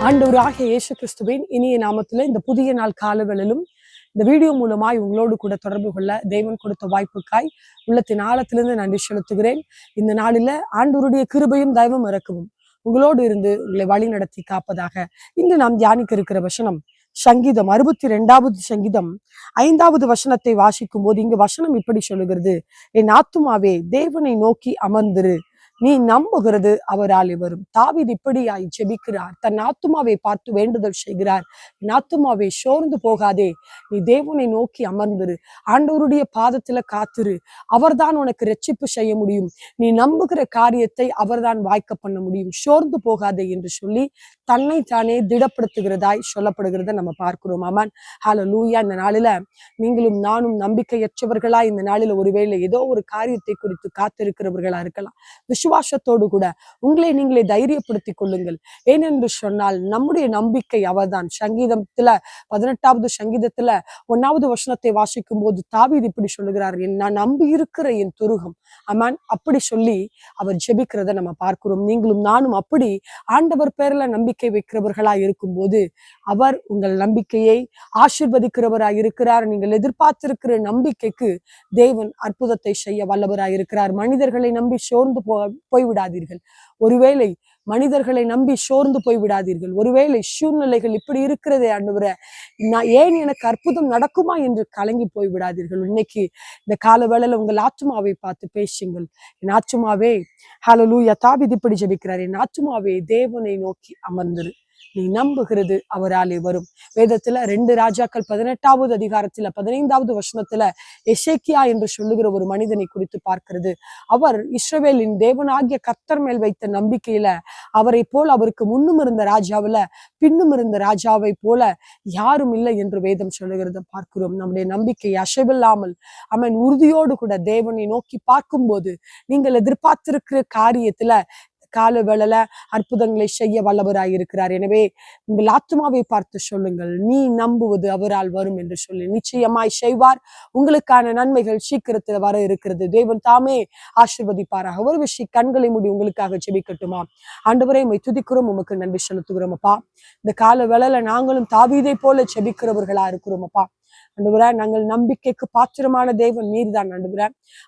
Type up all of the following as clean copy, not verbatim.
ஆண்டவராகிய இயேசு கிறிஸ்துவின் இனிய நாமத்துல இந்த புதிய நாள் காலங்களிலும் இந்த வீடியோ மூலமாய் உங்களோடு கூட தொடர்பு கொள்ள தேவன் கொடுத்த வாய்ப்புக்காய் உள்ளத்தின் ஆழத்திலிருந்து நன்றி செலுத்துகிறேன். இந்த நாளில ஆண்டவருடைய கிருபையும் தயவும் இறக்கவும் உங்களோடு இருந்து உங்களை வழி நடத்தி காப்பதாக. இன்று நாம் தியானிக்க இருக்கிற வசனம் சங்கீதம் 62வது சங்கீதம் 5வது வசனத்தை வாசிக்கும் போது இங்கு வசனம் இப்படி சொல்லுகிறது: என் ஆத்துமாவே தேவனை நோக்கி அமர்ந்திரு, நீ நம்புகிறது அவரால் வரும். தாவீது இப்படியாய் ஜெபிக்கிறார், தன் ஆத்துமாவை பார்த்து வேண்டுதல் செய்கிறார். என் ஆத்துமாவை சோர்ந்து போகாதே, நீ தேவனை நோக்கி அமர்ந்திரு, ஆண்டவருடைய பாதத்துல காத்திரு, அவர்தான் உனக்கு ரட்சிப்பு செய்ய முடியும், நீ நம்புகிற காரியத்தை அவர்தான் வாய்க்க பண்ண முடியும், சோர்ந்து போகாதே என்று சொல்லி தன்னை தானே திடப்படுத்துகிறதாய் சொல்லப்படுகிறத நம்ம பார்க்கிறோம். ஆமான், ஹல்லேலூயா. இந்த நாளில நீங்களும் நானும் நம்பிக்கையற்றவர்களா இந்த நாளில ஒருவேளை ஏதோ ஒரு காரியத்தை குறித்து காத்திருக்கிறவர்களா இருக்கலாம். விசுவாசத்தோடு கூட உங்களை நீங்களே தைரியப்படுத்திக் கொள்ளுங்கள். ஏனென்று சொன்னால் நம்முடைய நம்பிக்கை அவர்தான். சங்கீதத்துல 18வது சங்கீதத்துல 1வது வசனத்தை வாசிக்கும் போது தாவீது இப்படி சொல்லுகிறார், நான் நம்பி இருக்கிற என் துருகம். ஆமான், அப்படி சொல்லி அவர் ஜெபிக்கிறத நம்ம பார்க்கிறோம். நீங்களும் நானும் அப்படி ஆண்டவர் பேர்ல நம்பிக்கை வைக்கிறவர்களாய் இருக்கும் போது அவர் உங்கள் நம்பிக்கையை ஆசீர்வதிக்கிறவராய் இருக்கிறார். நீங்கள் எதிர்பார்த்திருக்கிற நம்பிக்கைக்கு தேவன் அற்புதத்தை செய்ய வல்லவராய் இருக்கிறார். மனிதர்களை நம்பி சோர்ந்து போய்விடாதீர்கள். ஒருவேளை மனிதர்களை நம்பி சோர்ந்து போய்விடாதீர்கள். ஒருவேளை சூழ்நிலைகள் இப்படி இருக்கிறதே ஆண்டவரே, நான் ஏன் எனக்கு அற்புதம் நடக்குமா என்று கலங்கி போய்விடாதீர்கள். இன்னைக்கு இந்த கால வேளையில உங்கள் ஆத்துமாவை பார்த்து பேசுங்கள். என் ஆத்துமாவே, ஹல்லேலூயா, தாவீது இப்படி ஜெபிக்கிறார், என் ஆத்துமாவே தேவனை நோக்கி அமர்ந்திரு, நீ நம்புகிறது அவராலே வரும். வேதத்துல 2 ராஜாக்கள் 18வது அதிகாரத்துல 15வது வசனத்துல எசேக்கியா என்று சொல்லுகிற ஒரு மனிதனை குறித்து பார்க்கிறது. அவர் இஸ்ரவேலின் தேவனாகிய கர்த்தர் மேல் வைத்த நம்பிக்கையில அவரை போல் அவருக்கு முன்னும் இருந்த ராஜாவில பின்னும் இருந்த ராஜாவை போல யாரும் இல்லை என்று வேதம் சொல்லுகிறத பார்க்கிறோம். நம்முடைய நம்பிக்கை அசைவில்லாமல் அவன் உறுதியோடு கூட தேவனை நோக்கி பார்க்கும்போது நீங்கள் எதிர்பார்த்திருக்கிற காரியத்துல கால வேளையில அற்புதங்களை செய்ய வல்லவராய் இருக்கிறார். எனவே உங்கள் ஆத்துமாவை பார்த்து சொல்லுங்கள், நீ நம்புவது அவரால் வரும் என்று சொல்லி நிச்சயமாய் செய்வார். உங்களுக்கான நன்மைகள் சீக்கிரத்தில் வர இருக்கிறது. தேவன் தாமே ஆசீர்வதிப்பாராக. ஒரு விஷயம் கண்களை மூடி உங்களுக்காக ஜெபிக்கட்டுமா? ஆண்டவரே, உம்மை துதிக்கிறோம், உமக்கு நன்றி செலுத்துகிறோம் அப்பா. இந்த கால வேளையில நாங்களும் தாவீதை போல ஜெபிக்கிறவர்களா இருக்கிறோம் அப்பா. ஆண்டவரே, நாங்கள் நம்பிக்கைக்கு பாத்திரமான தேவன் நீர்தான் ஆண்டவரே.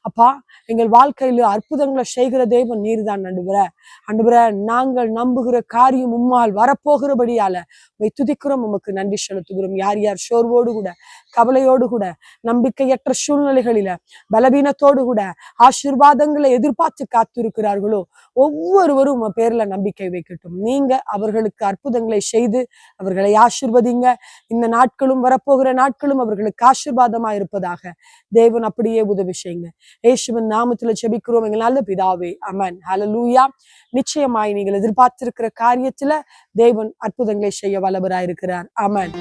அப்பா, எங்கள் வாழ்க்கையில அற்புதங்களை செய்கிற தேவன் நீர்தான் ஆண்டவரே. ஆண்டவரே, நாங்கள் நம்புகிற காரியம் உம்மால் வரப்போகிறபடியால உம்மை துதிக்கிறோம், உமக்கு நன்றி செலுத்துகிறோம். யார் யார் சோர்வோடு கூட, கவலையோடு கூட, நம்பிக்கையற்ற சூழ்நிலைகளில பலவீனத்தோடு கூட ஆசீர்வாதங்களை எதிர்பார்த்து காத்திருக்கிறார்களோ ஒவ்வொருவரும் உங்க பேர்ல நம்பிக்கை வைக்கட்டும். நீங்க அவர்களுக்கு அற்புதங்களை செய்து அவர்களை ஆசீர்வதிங்க. இந்த நாட்களும் வரப்போகிற நாட்களும் அவர்களுக்கு ஆசீர்வாதமா இருப்பதாக தேவன் அப்படியே உதவி செய்யுங்க. இயேசுவின் நாமத்துல ஜெபிக்கிறோம் எங்கள் நல்ல பிதாவே, ஆமென், ஹல்லேலூயா. நிச்சயமாய் நீங்கள் எதிர்பார்த்திருக்கிற காரியத்துல தேவன் அற்புதங்களை செய்ய வல்லவராயிருக்கிறார். ஆமென்.